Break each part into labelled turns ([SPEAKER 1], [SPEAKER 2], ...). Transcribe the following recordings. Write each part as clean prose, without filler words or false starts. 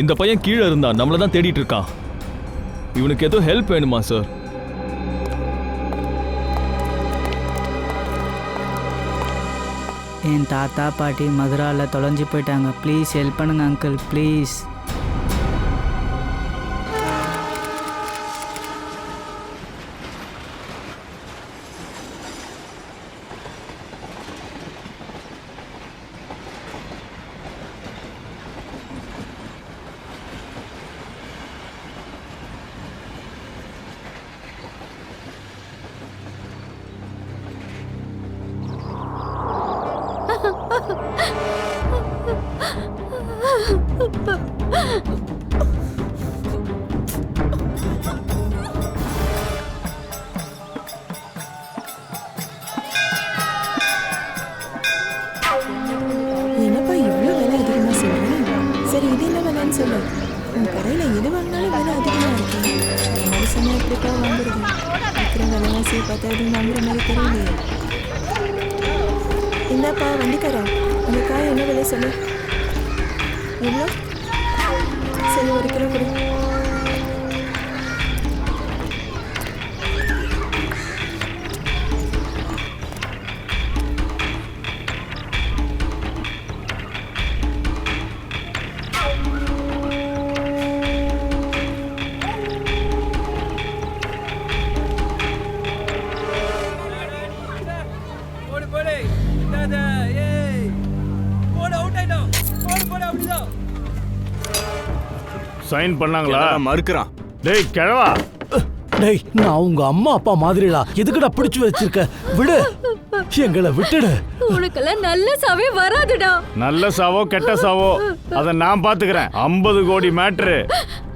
[SPEAKER 1] இந்த பையன் கீழே இருந்தான், நம்மள தான் தேடிட்டு இருக்கான். இவனுக்கு ஏதோ ஹெல்ப் வேணுமா சார்?
[SPEAKER 2] என் தாத்தா பாட்டி மதுராவில் தொலைஞ்சு போயிட்டாங்க. ப்ளீஸ் ஹெல்ப் பண்ணுங்க அங்கிள், ப்ளீஸ்.
[SPEAKER 3] என்னப்பா இவ்வளோ விலை அதிகமாக சொல்கிறேன்? சரி, இது என்ன விலைன்னு சொல்லு. உன் கடையில் எது வாங்கினாலும் விலை அதிகமாக இருக்கு. மனுஷனா எப்படிப்பா வாங்குறது? இருக்கிற விலைவாசியை பார்த்தா எதுவும் வாங்குற மாதிரி தெரியலையே. இந்தாப்பா வண்டிக்காரா, அந்த காய் என்ன விலை சொல்லு. எவ்வளோ? சரி, 1 கிலோ கொடு.
[SPEAKER 4] சைன் பண்ணாங்களா?
[SPEAKER 5] மறுக்கிறான்.
[SPEAKER 4] டேய் கிழவா,
[SPEAKER 6] டேய், நான் உங்க அம்மா அப்பா மாதிரிடா. எதுக்குடா பிடிச்சு வச்சிருக்க? விடு, எங்களை விட்டுடு.
[SPEAKER 7] உனக்கெல்லாம் நல்ல சாவே வராதுடா.
[SPEAKER 4] நல்ல சாவோ கெட்ட சாவோ அத நான் பாத்துக்கிறேன். 50 கோடி மேட்ரு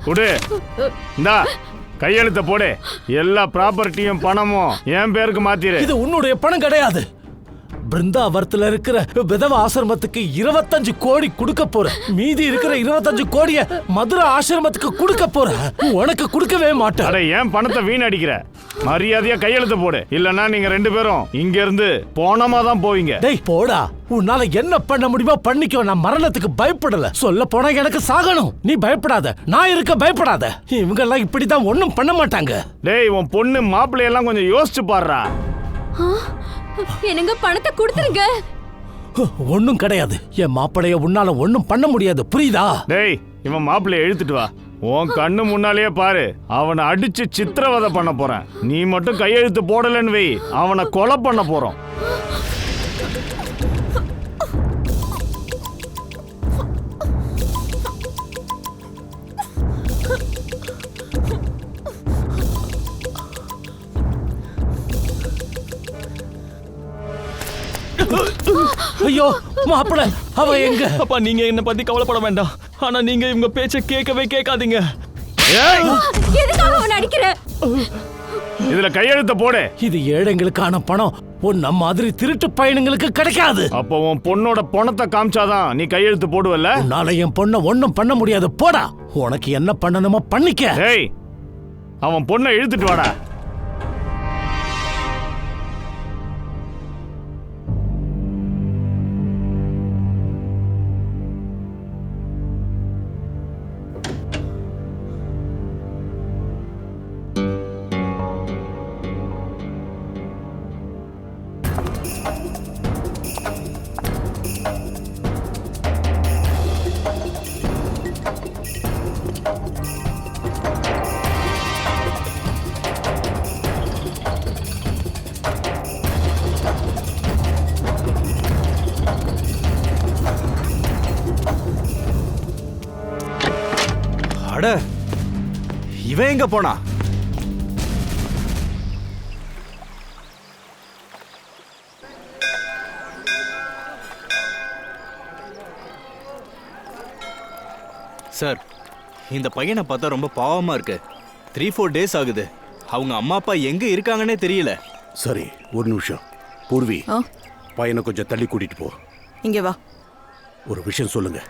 [SPEAKER 4] குடு. இந்தா கையெழுத்த போடு. எல்லா ப்ராப்பர்ட்டியும் பணமும் என் பேருக்கு மாத்திரு.
[SPEAKER 6] இது உன்னுடைய பணம் கிடையாது. பிருந்தாவரத்துல இருக்கிற விதவ ஆசிரமத்துக்கு 25 கோடி கொடுக்க போற. மீதி இருக்கிற 25 கோடிய மதுரை ஆசிரமத்துக்கு கொடுக்க போற. உனக்கு கொடுக்கவே மாட்டேன்.
[SPEAKER 4] அட, ஏன் பணத்தை வீணடிக்கிற? மரியாதையா கையெழுத்த போடு, இல்லன்னா நீங்க 2 பேரும் இங்க இருந்து போனமா தான் போவீங்க.
[SPEAKER 6] டேய் போடா, உன்னால என்ன பண்ண முடியுமோ பண்ணிக்கோ. நான் மரணத்துக்கு பயப்படல. சொல்ல போனா எனக்கு சாகணும். நீ பயப்படாத, நான் இருக்க பயப்படாத. இவங்க எல்லாம் இப்படிதான், ஒண்ணும் பண்ண மாட்டாங்க.
[SPEAKER 4] டேய், உன் பொண்ணு மாப்பிள்ளையெல்லாம் கொஞ்சம் யோசிச்சு பாடுறா.
[SPEAKER 7] என்னங்க, பணத்தை கொடுத்துருங்க.
[SPEAKER 6] ஒண்ணும் கிடையாது. என் மாப்பிளைய உன்னால ஒண்ணும் பண்ண முடியாது, புரியுதா?
[SPEAKER 4] டேய், இவன் மாப்பிள்ளைய இழுத்துட்டு வா. உன் கண்ணு முன்னாலேயே பாரு, அவனை அடிச்சு சித்திரவதை பண்ண போறேன். நீ மட்டும் கையெழுத்து போடலன்னு வை, அவனை கொலை பண்ண போறோம்.
[SPEAKER 6] ஐயோ மாப்பிள, அவ எங்க?
[SPEAKER 1] அப்பா, நீங்க என்ன பத்தி கவலைப்பட வேண்டாம். ஆனா நீங்க இவங்க பேச்ச கேட்கவே கேட்காதீங்க.
[SPEAKER 4] ஏய்,
[SPEAKER 7] எதுக்காக அவன் அடிக்கிற?
[SPEAKER 4] இதுல கையெழுத்த போடு.
[SPEAKER 6] இது ஏழைங்களுக்கான பணம். உன்ன மாதிரி திருட்டு பயணங்களுக்கு கிடைக்காது.
[SPEAKER 4] அப்போ உன் பொண்ணோட பணத்தை காமிச்சாதான் நீ கையெழுத்து போடுவல்ல?
[SPEAKER 6] உன்னால என் பொண்ண ஒண்ணும் பண்ண முடியாது. போடா, உனக்கு என்ன பண்ணணுமோ பண்ணிக்க.
[SPEAKER 4] டேய், அவன் பொண்ணை இழுத்துட்டு வாடா.
[SPEAKER 5] அட, இவன் எங்க போனா? சார், இந்த பையனை பார்த்தா ரொம்ப பாவமா இருக்கு. 3-4 டேஸ் ஆகுது. அவங்க அம்மா அப்பா எங்க இருக்காங்கன்னே தெரியல.
[SPEAKER 8] சரி, ஒரு நிமிஷம். பூர்வி, பையனை கொஞ்சம் தள்ளி கூட்டிட்டு போ.
[SPEAKER 3] இங்கே வா.
[SPEAKER 8] ஒரு விஷயம் சொல்லுங்க.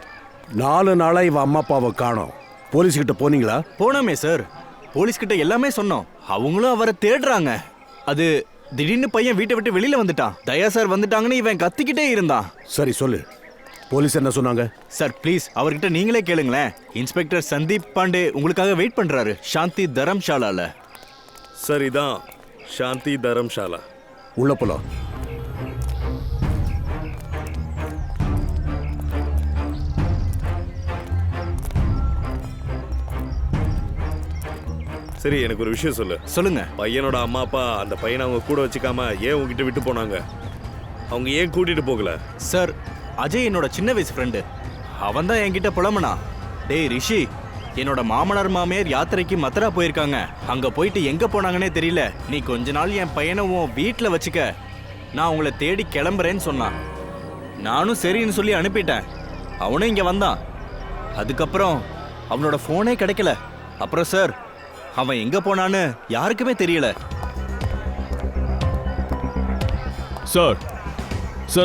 [SPEAKER 8] 4 நாளா இவன் அம்மா அப்பாவை காணோம். போலீஸ் கிட்ட போனீங்களா?
[SPEAKER 5] போனோமே சார், போலீஸ் கிட்ட எல்லாமே சொன்னோம். அவங்களும் அவரை தேடுறாங்க. அது திடீர்னு பையன் வீட்டை விட்டு வெளியில வந்துட்டான். தயா சார் வந்துட்டாங்கன்னு இவன் கத்திக்கிட்டே இருந்தான்.
[SPEAKER 8] சரி சொல்லு. போலீஸ் என்ன சொன்னாங்க?
[SPEAKER 5] சார் ப்ளீஸ் அவர்கிட்ட நீங்களே கேளுங்களேன். இன்ஸ்பெக்டர் சந்தீப் பாண்டே உங்களுக்காக வெயிட் பண்றாரு சாந்தி தரம்சாலால.
[SPEAKER 9] சரிதான், சாந்தி தரம்சாலா.
[SPEAKER 8] உள்ள போலாம்.
[SPEAKER 9] சரி, எனக்கு ஒரு விஷயம் சொல்லு.
[SPEAKER 5] சொல்லுங்க.
[SPEAKER 9] பையனோட அம்மா அப்பா அந்த பையனை அவங்க கூட வச்சுக்காம ஏன் உங்ககிட்ட விட்டு போனாங்க? அவங்க ஏன் கூட்டிட்டு போகல?
[SPEAKER 5] சார், அஜய் என்னோட சின்ன வயசு ஃப்ரெண்டு. அவன் தான் என்கிட்ட புலம்புனா, டேய் ரிஷி, என்னோட மாமனார் மாமியார் யாத்திரைக்கு மதுரா போயிருக்காங்க. அங்க போயிட்டு எங்க போனாங்கன்னே தெரியல. நீ கொஞ்ச நாள் என் பையனை உன் வீட்டில் வச்சுக்க, நான் உங்களை தேடி கிளம்புறேன்னு சொன்னான். நானும் சரின்னு சொல்லி அனுப்பிட்டேன். அவனும் இங்க வந்தான். அதுக்கப்புறம் அவனோட ஃபோனே கிடைக்கல. அப்புறம் சார், அவன் எங்க போனான்னு யாருக்குமே தெரியல.
[SPEAKER 1] சார்,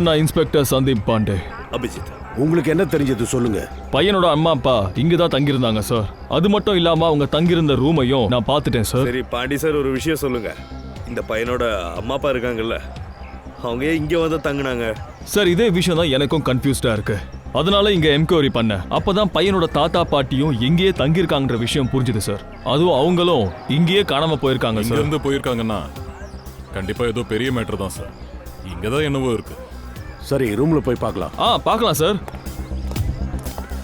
[SPEAKER 1] நான் இன்ஸ்பெக்டர் சந்தீப் பாண்டே.
[SPEAKER 9] அபிஜித்,
[SPEAKER 8] உங்களுக்கு என்ன தெரிஞ்சது சொல்லுங்க.
[SPEAKER 1] பையனோட அம்மா அப்பா இங்க தான் தங்கியிருந்தாங்க சார். அது மட்டும் இல்லாம அவங்க தங்கியிருந்த ரூமையும் நான் பார்த்துட்டேன் சார்.
[SPEAKER 9] சரி பாண்டி சார், ஒரு விஷயம் சொல்லுங்க. இந்த பையனோட அம்மா அப்பா இருக்காங்கல்ல, அவங்க ஏன் இங்க வந்து தங்குனாங்க?
[SPEAKER 1] சார், இதே விஷயம் தான் எனக்கும் கன்ஃபியூஸ்டா இருக்கு. அதனால இங்க என்கொயரி பண்ண அப்பதான் பையனோட தாத்தா பாட்டியும் இங்கேயே தங்கியிருக்காங்கன்ற விஷயம் புரிஞ்சுது சார். அதுவும் அவங்களும் இங்கேயே காணாம போயிருக்காங்க
[SPEAKER 10] இங்க
[SPEAKER 1] சார்.
[SPEAKER 10] இருந்து போயிருக்காங்கன்னா கண்டிப்பா ஏதோ பெரிய மேட்டர் தான் சார். இங்கதான் என்னவோ இருக்கு.
[SPEAKER 8] சரி, ரூம்ல போய் பார்க்கலாம்.
[SPEAKER 1] பார்க்கலாம் சார்.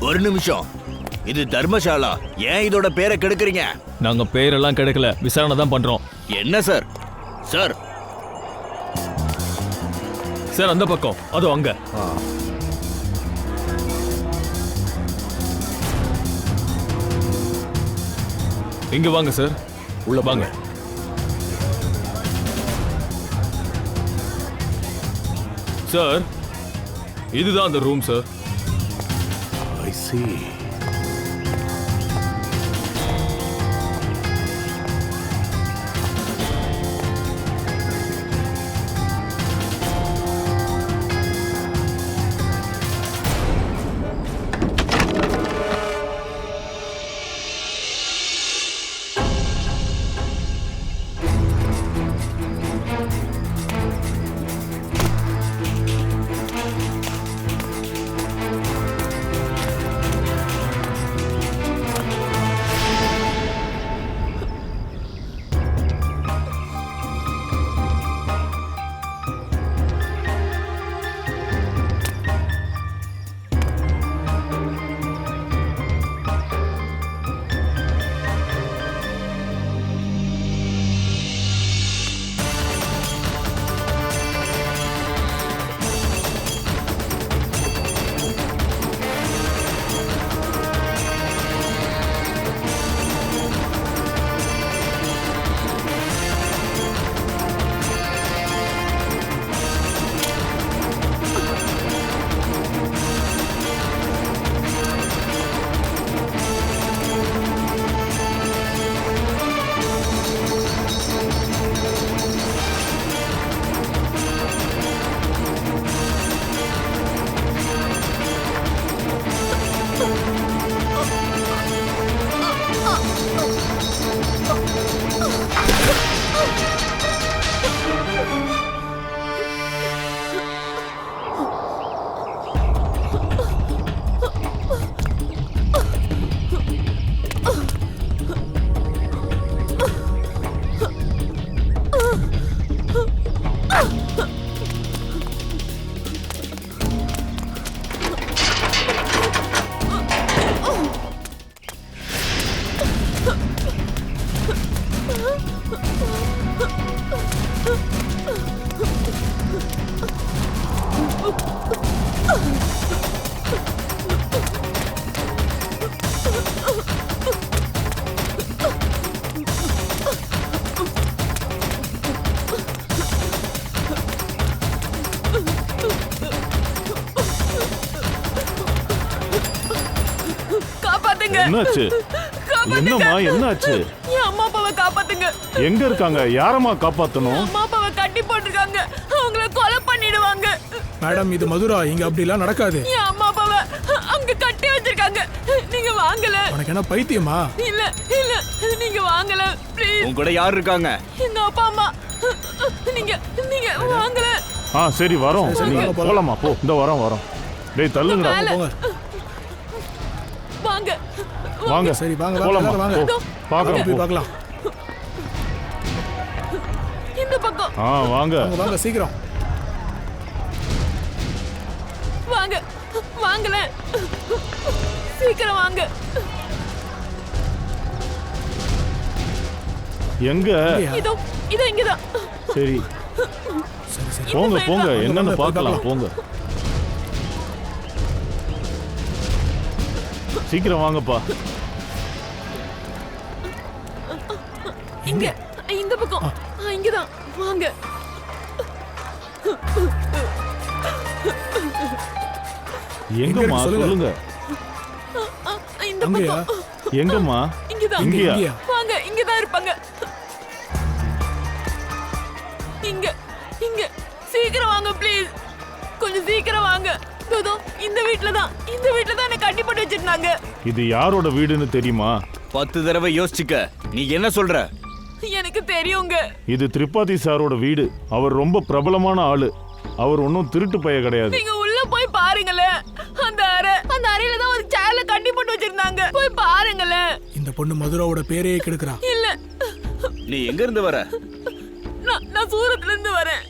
[SPEAKER 5] ஒரு நிமிஷம், இது தர்மசாலா, ஏன் இதோட பேரை கெடுக்குறீங்க?
[SPEAKER 1] நாங்க பேரெல்லாம் கிடைக்கல, விசாரணை தான் பண்றோம்.
[SPEAKER 5] என்ன சார்? சார்
[SPEAKER 1] சார், அந்த பக்கம், அதோ அங்க. இங்க வாங்க சார்,
[SPEAKER 8] உள்ள
[SPEAKER 1] வாங்க. சார், இதுதான் அந்த ரூம் சார்.
[SPEAKER 8] I see.
[SPEAKER 4] என்னாச்சு? என்னம்மா என்னாச்சு?
[SPEAKER 7] என் அம்மா அப்பாவை காப்பாத்துங்க.
[SPEAKER 4] எங்க இருக்காங்க? யாரம்மா காப்பாத்தணும்?
[SPEAKER 7] அம்மா அப்பாவை கட்டி போட்டுருக்காங்க, அவங்கள கொலை பண்ணிடுவாங்க.
[SPEAKER 11] மேடம், இது மதுரா, இங்க அப்படிலாம் நடக்காது.
[SPEAKER 7] என் அம்மா அப்பாவை அங்க கட்டி வச்சிருக்காங்க. நீங்க வாங்கல.
[SPEAKER 11] உனக்கு என்ன பைத்தியமா?
[SPEAKER 7] இல்ல இல்ல, நீங்க வாங்கல ப்ளீஸ்.
[SPEAKER 5] உங்க கூட யார் இருக்காங்க?
[SPEAKER 7] எங்க அப்பா அம்மா. நீங்க நீங்க வாங்கல.
[SPEAKER 4] சரி வரோம். நீங்க போலாமா? போ, இந்த வரோம். டேய் தள்ளுங்கடா.
[SPEAKER 11] போங்க
[SPEAKER 7] வாங்க
[SPEAKER 4] வாங்க.
[SPEAKER 11] சரி வாங்க
[SPEAKER 4] போலாமா?
[SPEAKER 11] வாங்க
[SPEAKER 4] போ. பார்க்கறோம்,
[SPEAKER 11] போய்
[SPEAKER 4] போ.
[SPEAKER 11] பார்க்கலாம்.
[SPEAKER 7] இந்த பக்கம்
[SPEAKER 4] வாங்க.
[SPEAKER 11] வாங்க சீக்கிரம்
[SPEAKER 7] வாங்க. வாங்கல, சீக்கிரம் வாங்க.
[SPEAKER 4] எங்க?
[SPEAKER 7] இதோ இதோ இங்கதான்.
[SPEAKER 4] சரி போங்க போங்க, என்னன்னு பார்க்கலாம் போங்க. சீக்கிரம் வாங்கப்பா.
[SPEAKER 7] இங்க இந்த பக்கம் இங்கதான். வாங்க.
[SPEAKER 4] எங்கம்மா சொல்லுங்க.
[SPEAKER 7] இந்த பக்கம்.
[SPEAKER 4] எங்கம்மா?
[SPEAKER 7] இங்கதான்.
[SPEAKER 4] இங்கயா?
[SPEAKER 7] வாங்க, இங்கதான் இருப்பாங்க. இங்க இங்க சீக்கிரம் வாங்க ப்ளீஸ். கொஞ்சம் சீக்கிரம் வாங்க. தோ இந்த வீட்ல தான் என்ன கட்டி போட்டு வச்சிருந்தாங்க.
[SPEAKER 4] இது யாரோட வீடுன்னு தெரியுமா?
[SPEAKER 5] 10 தடவை யோசிச்சுக்க. நீ என்ன சொல்ற?
[SPEAKER 7] எனக்கு தெரியுங்க.
[SPEAKER 4] இது திரிபாதி சாரோட வீடு. அவர் ரொம்ப பிரபலமான ஆளு. அவர் ஒன்றும் திருட்டு பைய கிடையாது.
[SPEAKER 7] நீங்க உள்ள போய் பாருங்களேன். அந்த அறையில தான் ஒரு சேர்ல கட்டி போட்டு வச்சிருந்தாங்க. போய் பாருங்களேன்.
[SPEAKER 11] இந்த பொண்ணு மதுராவோட பேரையே கெடுக்கிறா.
[SPEAKER 7] இல்ல,
[SPEAKER 5] நீ எங்க இருந்து வர?
[SPEAKER 7] நான் சூரத்ல இருந்து வரேன்.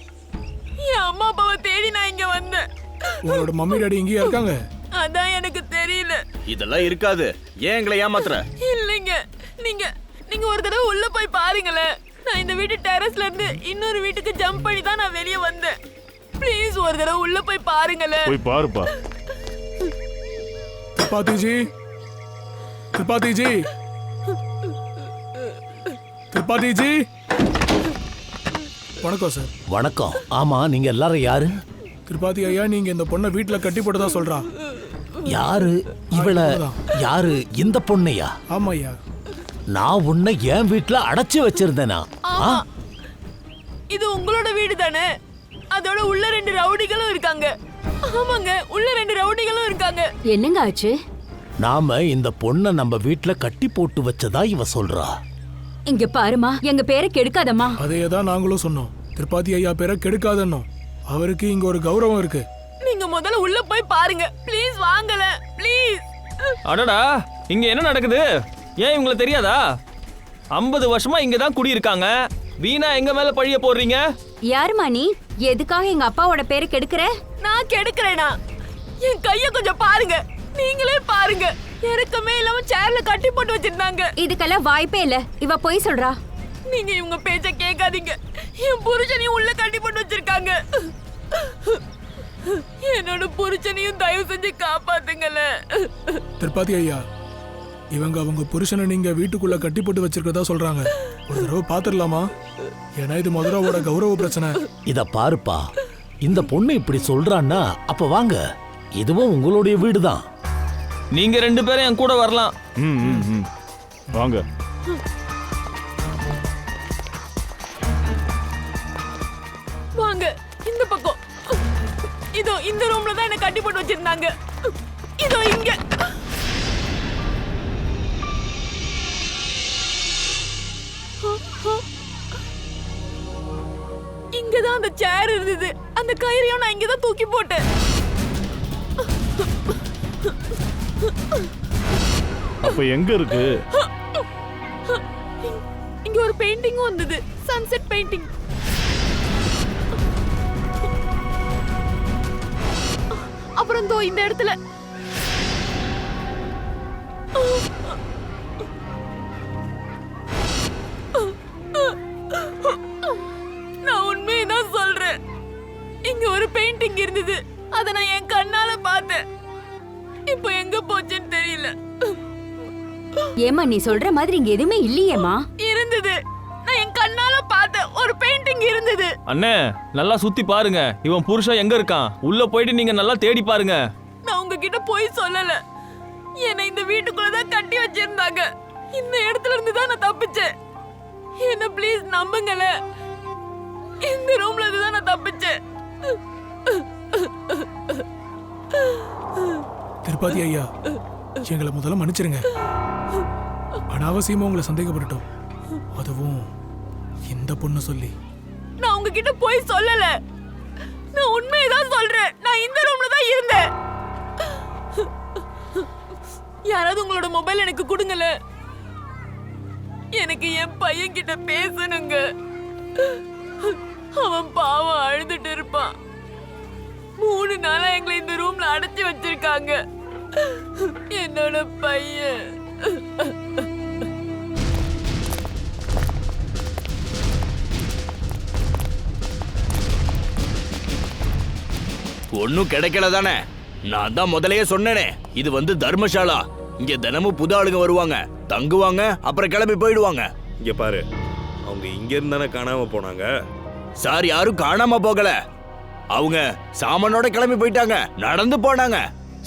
[SPEAKER 7] என் அம்மா அப்பாவை தேடி நான் இங்க வந்தேன்.
[SPEAKER 11] உங்களோட மம்மி டாடி இங்கேயா இருக்காங்க?
[SPEAKER 7] அதான் எனக்கு தெரியல.
[SPEAKER 5] இதெல்லாம் இருக்காது. ஏன் எங்களை ஏமாத்துற?
[SPEAKER 7] இல்லைங்க, நீங்க ஒரு தடவை உள்ள போய் பாருங்களேன். நான் இந்த வீட்டு டெரஸ்ல இருந்து இன்னொரு வீட்டுக்கு ஜம்ப் பண்ணி தான் நான் வெளியே வந்தேன். ப்ளீஸ் ஒரு தடவை உள்ள போய் பாருங்களேன்.
[SPEAKER 4] போய் பாருப்பா.
[SPEAKER 11] Tripathi G, Tripathi G, Tripathi G. வணக்கம் சார்.
[SPEAKER 6] வணக்கம். ஆமா, நீங்க எல்லாரும் யாரு?
[SPEAKER 11] திரிபாதி ஐயா, நீங்க இந்த பொண்ணை வீட்டுல கட்டி போட்டதா சொல்றா.
[SPEAKER 6] யாரு இவள? யாரு இந்த பொண்ணையா?
[SPEAKER 11] ஆமா ஐயா.
[SPEAKER 6] நான் உன்னை என் வீட்டுல அடைச்சு வச்சிருந்தேனா?
[SPEAKER 7] ஆமா, இது உங்களோட வீடு தானே? அதோட உள்ள 2 ரவுடிகளும் இருக்காங்க. ஆமாங்க, உள்ள 2 ரவுடிகளும் இருக்காங்க.
[SPEAKER 12] என்னங்க ஆச்சு?
[SPEAKER 6] நாம இந்த பொண்ணை நம்ம வீட்டுல கட்டி போட்டு வச்சதா இவ சொல்றா.
[SPEAKER 12] இங்க பாருமா, எங்க பேரை கெடுக்காதம்மா.
[SPEAKER 11] அதே தான் நாங்களும் சொன்னோம். திரிபாதி ஐயா பேரை கெடுக்காதன்னோம். அவருக்கு இங்க ஒரு கௌரவம் இருக்கு.
[SPEAKER 7] நீங்க முதல்ல உள்ள போய் பாருங்க ப்ளீஸ். வாங்கல ப்ளீஸ்.
[SPEAKER 1] அடடா, இங்க என்ன நடக்குது? ஏன் இவங்கள தெரியாதா? 50 வருஷமா இங்க தான் குடி இருக்காங்க. வீணா எங்க மேல பழிய போடுறீங்க?
[SPEAKER 12] யாருமா நீ? எதுக்காக எங்க அப்பாவோட பேரை கெடுக்கிற?
[SPEAKER 7] நான் கெடுக்கிறேனா? என் கைய கொஞ்சம் பாருங்க. நீங்களே பாருங்க. இறக்கமே இல்லாம சேர்ல கட்டி போட்டு வச்சிருந்தாங்க.
[SPEAKER 12] இதுக்கெல்லாம் வாய்ப்பே இல்ல. இவ பொய் சொல்றா.
[SPEAKER 7] நீங்க இவங்க பேச்ச கேட்காதீங்க. என் புருஷனையும் உள்ள கட்டி போட்டு வச்சிருக்காங்க. என்னோட புருஷனையும் தயவு செஞ்சு காப்பாத்துங்களே.
[SPEAKER 11] திரிபாதி ஐயா, இவங்க அவங்க புருஷனை நீங்க வீட்டுக்குள்ள கட்டி போட்டு வச்சிருக்கதா சொல்றாங்க. ஒரு தடவை பாத்துடலாமா? ஏன்னா இது மதுராவோட கௌரவ பிரச்சனை.
[SPEAKER 6] இத பாருப்பா, இந்த பொண்ணு இப்படி சொல்றான்னா அப்ப வாங்க, இதுவும் உங்களுடைய வீடுதான்.
[SPEAKER 1] நீங்க 2 பேரும் என் கூட வரலாம்.
[SPEAKER 4] வாங்க.
[SPEAKER 7] வாங்க இந்த பக்கம். இதோ இந்த ரூம்ல தான் என்ன கட்டி போட்டு வச்சிருந்தாங்க. இதோ இங்க. இங்கதான் அந்த சேர் இருந்தது. அந்த கயிறையும் நான் இங்கதான் தூக்கி போட்டேன்.
[SPEAKER 4] அப்ப எங்க இருக்கு?
[SPEAKER 7] இங்க ஒரு பெயிண்டிங்கும் வந்தது. Sunset painting. அப்புறம் தோ இந்த இடத்துல நான் உண்மையதான் சொல்றேன். இங்க ஒரு பெயிண்டிங் இருந்தது. அத நான் என் கண்ணால பார்த்தேன். இப்போ எங்க போச்சுன்னு தெரியல.
[SPEAKER 12] ஏமா நீ சொல்ற மாதிரி இங்க எதுவுமே இல்லையேமா?
[SPEAKER 7] இருந்தது. நான் என் கண்ணால பார்த்தேன். ஒரு பெயிண்டிங் இருந்தது.
[SPEAKER 1] அண்ணே, நல்லா சுத்தி பாருங்க. இவன் புருஷன் எங்க இருக்கான்? உள்ள போயிட்டு நீங்க நல்லா தேடி பாருங்க.
[SPEAKER 7] நான் உங்ககிட்ட போய் சொல்லல. என்னை இந்த வீட்டுக்குள்ளதான் கட்டி வச்சிருந்தாங்க. இந்த இடத்துல இருந்து தான் நான் தப்பிச்சேன். என்ன ப்ளீஸ் நம்புங்களே. இந்த ரூம்ல இருந்து தான் நான் தப்பிச்சேன்.
[SPEAKER 11] திரிபாதி ஐயா, எங்களை முதல்ல மன்னிச்சிருங்க. அனாவசியமா உங்களை சந்தேகப்பட்டுட்டோம். அதுவும் இந்த பொண்ணு சொல்லி.
[SPEAKER 7] நான் உங்ககிட்ட போய் சொல்லல. நான் உண்மையதான் சொல்றேன். நான் இந்த ரூம்ல தான் இருந்தேன். யாராவது உங்களோட மொபைல் எனக்கு கொடுங்கல. எனக்கு என் பையன் கிட்ட பேசணுங்க. அவன் பாவம் அழுதுட்டு இருப்பான். 3 நாளா எங்களை இந்த ரூம்ல அடைச்சு வச்சிருக்காங்க. என்னோட பையன்.
[SPEAKER 5] ஒன்னும் கிடைக்கல தானே? நான் தான் முதலையே சொன்னேனே, இது வந்து தர்மசாலா. இங்க தினமும் புது ஆளுங்க வருவாங்க, தங்குவாங்க, அப்புறம் கிளம்பி போயிடுவாங்க.
[SPEAKER 9] இங்க பாரு, அவங்க இங்க இருந்தானே காணாம போனாங்க.
[SPEAKER 5] சார், யாரும் காணாம போகல. அவங்க சாமானோட கிளம்பி போயிட்டாங்க, நடந்து போனாங்க.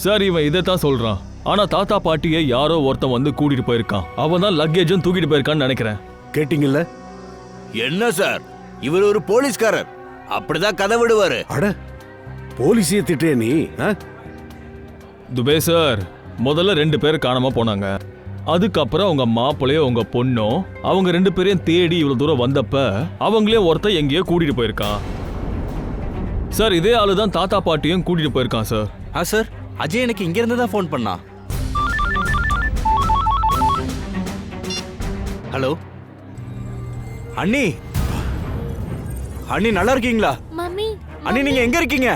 [SPEAKER 1] சார், இவன் இதைத்தான் சொல்றான். ஆனா தாத்தா பாட்டியை யாரோ ஒருத்தன் வந்து கூட்டிட்டு போயிருக்கான். அவன் தான் லக்கேஜும் தூக்கிட்டு போயிருக்கான்னு நினைக்கிறேன்.
[SPEAKER 8] கேட்டீங்கல்ல?
[SPEAKER 5] என்ன சார், இவர் ஒரு போலீஸ்காரர், அப்படிதான் கதை விடுவாரு.
[SPEAKER 8] அட, போலீஸையே திட்டே நீ?
[SPEAKER 1] துபே சார், முதல்ல 2 பேர் காணாம போனாங்க. அதுக்கப்புறம் அவங்க மாப்பிள்ளையோ உங்க பொண்ணோ அவங்க 2 பேரையும் தேடி இவ்வளவு தூரம் வந்தப்ப அவங்களே ஒருத்தன் எங்கேயோ கூட்டிட்டு போயிருக்கான். சார், இதே ஆளு தான் தாத்தா பாட்டியும் கூட்டிட்டு போயிருக்கான் சார்.
[SPEAKER 5] சார், அஜய் எனக்கு இங்க இருந்து தான் ஃபோன் பண்ணா. ஹலோ அண்ணி. அண்ணி நல்லா இருக்கீங்களா?
[SPEAKER 7] மம்மி.
[SPEAKER 5] அண்ணி, நீங்க எங்க இருக்கீங்க?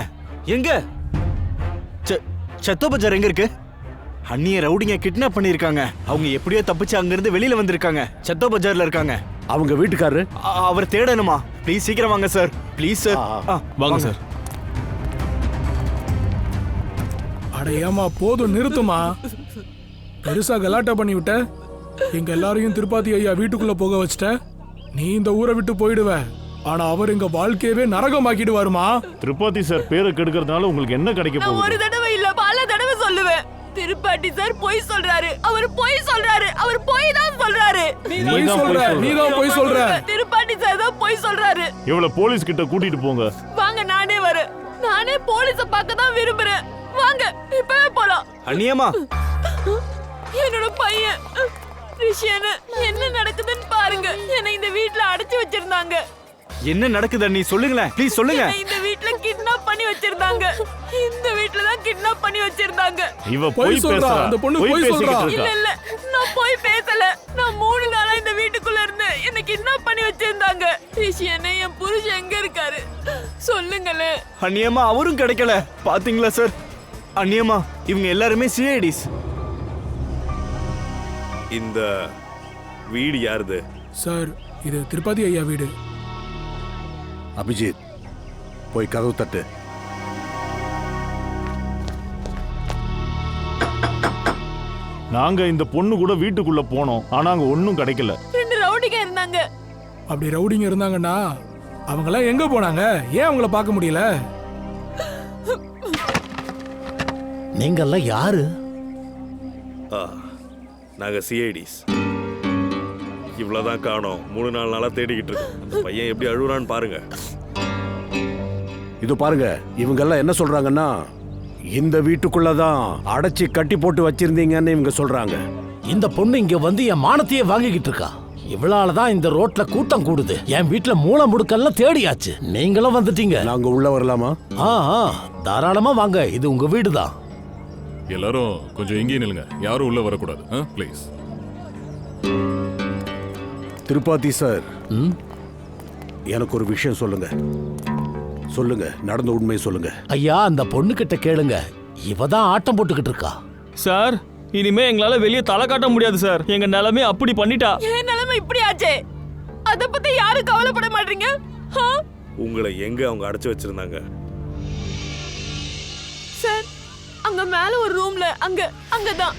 [SPEAKER 5] எங்க? சத்தோ பஜார் எங்க இருக்கு? அண்ணிய ரவுடிங்க கிட்னாப் பண்ணிருக்காங்க. அவங்க எப்படியோ தப்பிச்சு அங்க இருந்து வெளியில வந்திருக்காங்க. சத்தோ பஜார்ல இருக்காங்க.
[SPEAKER 8] அவங்க வீட்டுக்காரரு?
[SPEAKER 5] அவர் தேடணுமா? ப்ளீஸ் சீக்கிரம் வாங்க சார். Please sir.
[SPEAKER 1] வாங்க சார்.
[SPEAKER 11] அட ஏமா, போதும் நிறுத்துமா. பெருசா கலாட்டா பண்ணி விட்ட. எங்க எல்லாரையும் திருப்பாதி ஐயா வீட்டுக்குள்ள போக வச்சுட்ட. நீ இந்த ஊரை விட்டு போயிடுவ. ஆனா அவர் எங்க வாழ்க்கையவே நரகமாக்கிடுவாருமா.
[SPEAKER 4] திருப்பாதி சார் பேரை கெடுக்கிறதுனால உங்களுக்கு என்ன கிடைக்க
[SPEAKER 7] நான்
[SPEAKER 4] போகுது?
[SPEAKER 7] ஒரு தடவை இல்ல, பல தடவை சொல்லுவேன். திருப்பாட்டி சார் பொய் சொல்றாரு. அவர் பொய் சொல்றாரு. அவர் பொய் தான் சொல்றாரு.
[SPEAKER 11] நீதான் பொய் சொல்ற.
[SPEAKER 7] திருப்பாட்டி சார் தான் பொய் சொல்றாரு.
[SPEAKER 4] இவள போலீஸ் கிட்ட கூட்டிட்டு போங்க.
[SPEAKER 7] வாங்க, நானே வரேன். நானே போலீஸ பார்க்க தான் விரும்புறேன். வாங்க, இப்பவே போலாம்.
[SPEAKER 5] அண்ணியம்மா,
[SPEAKER 7] என்னோட பையன் ரிஷியன், என்ன நடக்குதுன்னு பாருங்க. என்னை இந்த வீட்ல அடைச்சு வச்சிருந்தாங்க.
[SPEAKER 5] என்ன நடக்குது அண்ணி? சொல்லுங்களேன், ப்ளீஸ் சொல்லுங்க.
[SPEAKER 7] என்னை இந்த வீட்ல கிட்னாப் பண்ணி வச்சிருந்தாங்க. இந்த வீட்ல தான் கிட்னாப் பண்ணி வச்சிருந்தாங்க.
[SPEAKER 4] இவ போய் சொல்றா. அந்த பொண்ணு போய் சொல்றா.
[SPEAKER 7] இல்ல இல்ல, நான் போய் பேசல. நான் 3 நாளா இந்த வீட்டுக்குள்ள இருந்து என்ன கிட்னாப் பண்ணி வச்சிருந்தாங்க. ரிஷியன், என் புருஷன் எங்க இருக்காரு? சொல்லுங்களே.
[SPEAKER 5] அண்ணியம்மா, அவரும் கிடைக்கல. பாத்தீங்களா சார்? அண்ணியம்மா, இவங்க எல்லாருமே சிஐடிஸ்.
[SPEAKER 9] இந்த வீடு யாருது?
[SPEAKER 11] சார், இது திருப்பதி ஐயா வீடு.
[SPEAKER 8] அபிஜித், போய் கதவு தட்டு.
[SPEAKER 4] நாங்க இந்த பொண்ணு கூட வீட்டுக்குள்ள போனோம், ஆனா அங்க ஒண்ணும் கிடைக்கல.
[SPEAKER 7] 2 ரவுடிங்க இருந்தாங்க.
[SPEAKER 11] அப்படி ரவுடிங்க இருந்தாங்கன்னா அவங்களாம் எங்க போனாங்க? ஏன் அவங்கள பார்க்க முடியல?
[SPEAKER 6] நீங்கெல்லாம் யாரு?
[SPEAKER 9] நாங்க சிஐடிஸ். இவ்வளவுதான் காணோம். 3-4 நாளா தேடிக்கிட்டு இருக்கோம். அந்த பையன் எப்படி அழுகுறான்னு பாருங்க.
[SPEAKER 8] இது பாருங்க, இவங்க எல்லாம் என்ன சொல்றாங்கன்னா, இந்த வீட்டுக்குள்ளதான் அடைச்சி கட்டி போட்டு வச்சிருந்தீங்கன்னு இவங்க சொல்றாங்க.
[SPEAKER 6] இந்த பொண்ணு இங்க வந்து என் மானத்தையே வாங்கிக்கிட்டு இருக்கா. இவளாலதான் இந்த ரோட்ல கூட்டம் கூடுது. என் வீட்டுல மூளை முடுக்கெல்லாம் தேடியாச்சு. நீங்களும் வந்துட்டீங்க.
[SPEAKER 8] நாங்க உள்ள வரலாமா?
[SPEAKER 6] தாராளமா வாங்க, இது உங்க வீடுதான்.
[SPEAKER 10] எல்லாரும் கொஞ்சம் எங்கேயும் நில்லுங்க. யாரும் உள்ள வரக்கூடாது, ப்ளீஸ்.
[SPEAKER 8] திருப்பாதி சார், எனக்கு ஒரு விஷயம் சொல்லுங்க. சொல்லுங்க, நடந்த உண்மையை சொல்லுங்க.
[SPEAKER 6] ஐயா, அந்த பொண்ணு கிட்ட கேளுங்க. இவதான் ஆட்டம் போட்டுக்கிட்டு இருக்கா.
[SPEAKER 1] சார், இனிமே எங்களால வெளியே தலை காட்ட முடியாது சார். எங்க நிலைமை அப்படி பண்ணிட்டா.
[SPEAKER 7] என் நிலைமை இப்படி ஆச்சே. அத பத்தி யாரும் கவலைப்பட மாட்டீங்க.
[SPEAKER 9] உங்களை எங்க அவங்க அடைச்சு வச்சிருந்தாங்க?
[SPEAKER 7] சார், அங்க மேல ஒரு ரூம்ல. அங்கதான்.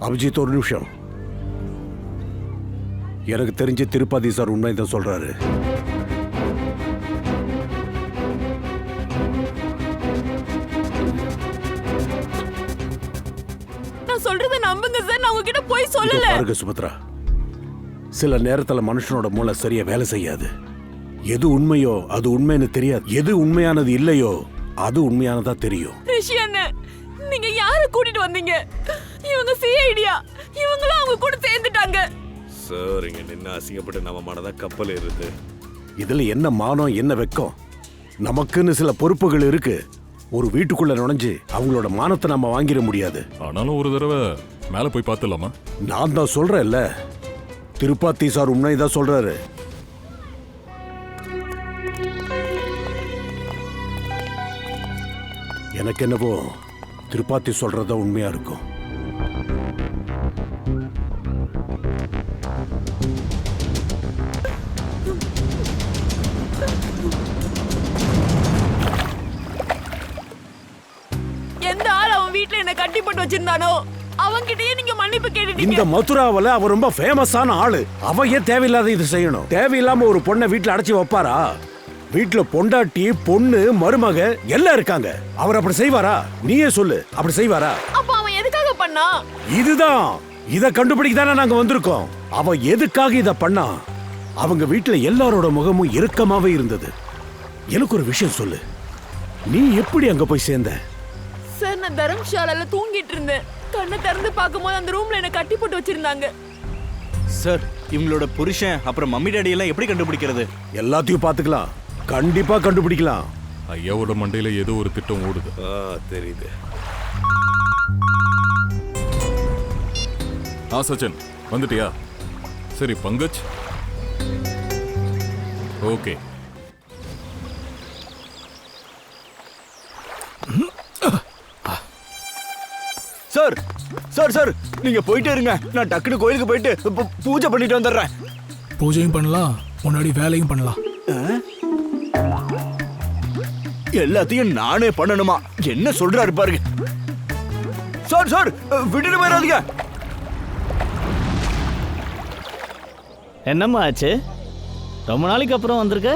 [SPEAKER 8] அபிஜித், ஒரு நிமிஷம். எனக்கு தெரிஞ்ச திருப்பதி சார் உண்மைதான் சொல்றாரு.
[SPEAKER 7] நான் சொல்றத நம்புங்க சார். நான் உங்ககிட்ட போய் சொல்லல.
[SPEAKER 8] பாருங்க சுபத்ரா, சில நேரத்துல மனுஷனோட மூளை சரியா வேலை செய்யாது. எது உண்மையோ அது உண்மைன்னு தெரியாது. எது உண்மையானது இல்லையோ அது உண்மையானதா தெரியும்.
[SPEAKER 7] ரிஷியன், நீங்க யாரை கூட்டிட்டு வந்தீங்க? இவங்க சிஐடியா? இவங்களும் அவங்க கூட சேர்ந்துட்டாங்க.
[SPEAKER 9] சார், இங்க நின்று அசிங்கப்பட்டு நம்ம மனதான் கப்பல் ஏறுது.
[SPEAKER 8] இதுல என்ன மானம், என்ன வெக்கம்? நமக்குன்னு சில பொறுப்புகள் இருக்கு. ஒரு வீட்டுக்குள்ள நுழைஞ்சு அவங்களோட மானத்தை நம்ம வாங்கிட முடியாது.
[SPEAKER 10] ஆனாலும் ஒரு தடவை மேல போய் பார்த்துடலாமா?
[SPEAKER 8] நான் தான் சொல்றேன்ல, திருப்பாத்தி சார் உண்மைதான் சொல்றாரு. எனக்கு என்னவோ திருப்பாத்தி சொல்றதா உண்மையா இருக்கும்.
[SPEAKER 7] எந்த ஆள் அவன் வீட்டுல என்ன கட்டி போட்டு வச்சிருந்தானோ அவன்கிட்டயே நீங்க மன்னிப்பு கேட்டுட்டீங்க.
[SPEAKER 8] இந்த மதுராவில அவ ரொம்ப ஃபேமஸான ஆளு. அவ ஏன் தேவையில்லாத இது செய்யணும்? தேவையில்லாம ஒரு பொண்ணை வீட்டுல அடைச்சி வைப்பாரா? வீட்டுல பொண்டாட்டி, பொண்ணு, மருமக எல்லாம் இருக்காங்க. அவர் அப்படி செய்வாரா? நீயே சொல்லு, அப்படி செய்வாரா?
[SPEAKER 7] அப்ப அவன் எதுக்காக பண்ணா?
[SPEAKER 8] இதுதான், இத கண்டுபிடிக்க தானே நாங்க வந்திருக்கோம். அவ எதுக்காக இத பண்ணா? அவங்க வீட்டுல எல்லாரோட முகமும் இறுக்கமாவே இருந்தது. எனக்கு ஒரு விஷயம் சொல்லு, நீ எப்படி அங்க போய் சேர்ந்த?
[SPEAKER 7] சார், நான் தர்மசாலையில தூங்கிட்டு இருந்தேன். கண்ணை திறந்து பார்க்கும்போது அந்த ரூம்ல என்ன கட்டி போட்டு வச்சிருந்தாங்க.
[SPEAKER 5] சார், இவங்களோட புருஷன் அப்புறம் மம்மி டாடி எல்லாம் எப்படி கண்டுபிடிக்கிறது?
[SPEAKER 8] எல்லாத்தையும் பாத்துக்கலாம், கண்டிப்பா கண்டுபிடிக்கலாம்.
[SPEAKER 10] ஐயாவோட மண்டையில ஏதோ ஒரு திட்டம் ஓடுது.
[SPEAKER 9] தெரியுது.
[SPEAKER 10] சச்சின் வந்துட்டியா? சரி Pankaj, okay.
[SPEAKER 5] Sir sir sir, நீங்க போயிட்டே இருங்க. நான் டக்குனு கோயிலுக்கு போயிட்டு பூஜை பண்ணிட்டு வந்துடுறேன்.
[SPEAKER 11] பூஜையும் பண்ணலாம், முன்னாடி வேலையும் பண்ணலாம்.
[SPEAKER 5] எல்லாத்தையும் நானே பண்ணணுமா? என்ன சொல்றாரு பாருங்க. சார் சார், விட்டுட்டு போயிடாதீங்க.
[SPEAKER 13] என்னம்மா ஆச்சு? ரொம்ப நாளைக்கு அப்புறம் வந்திருக்க.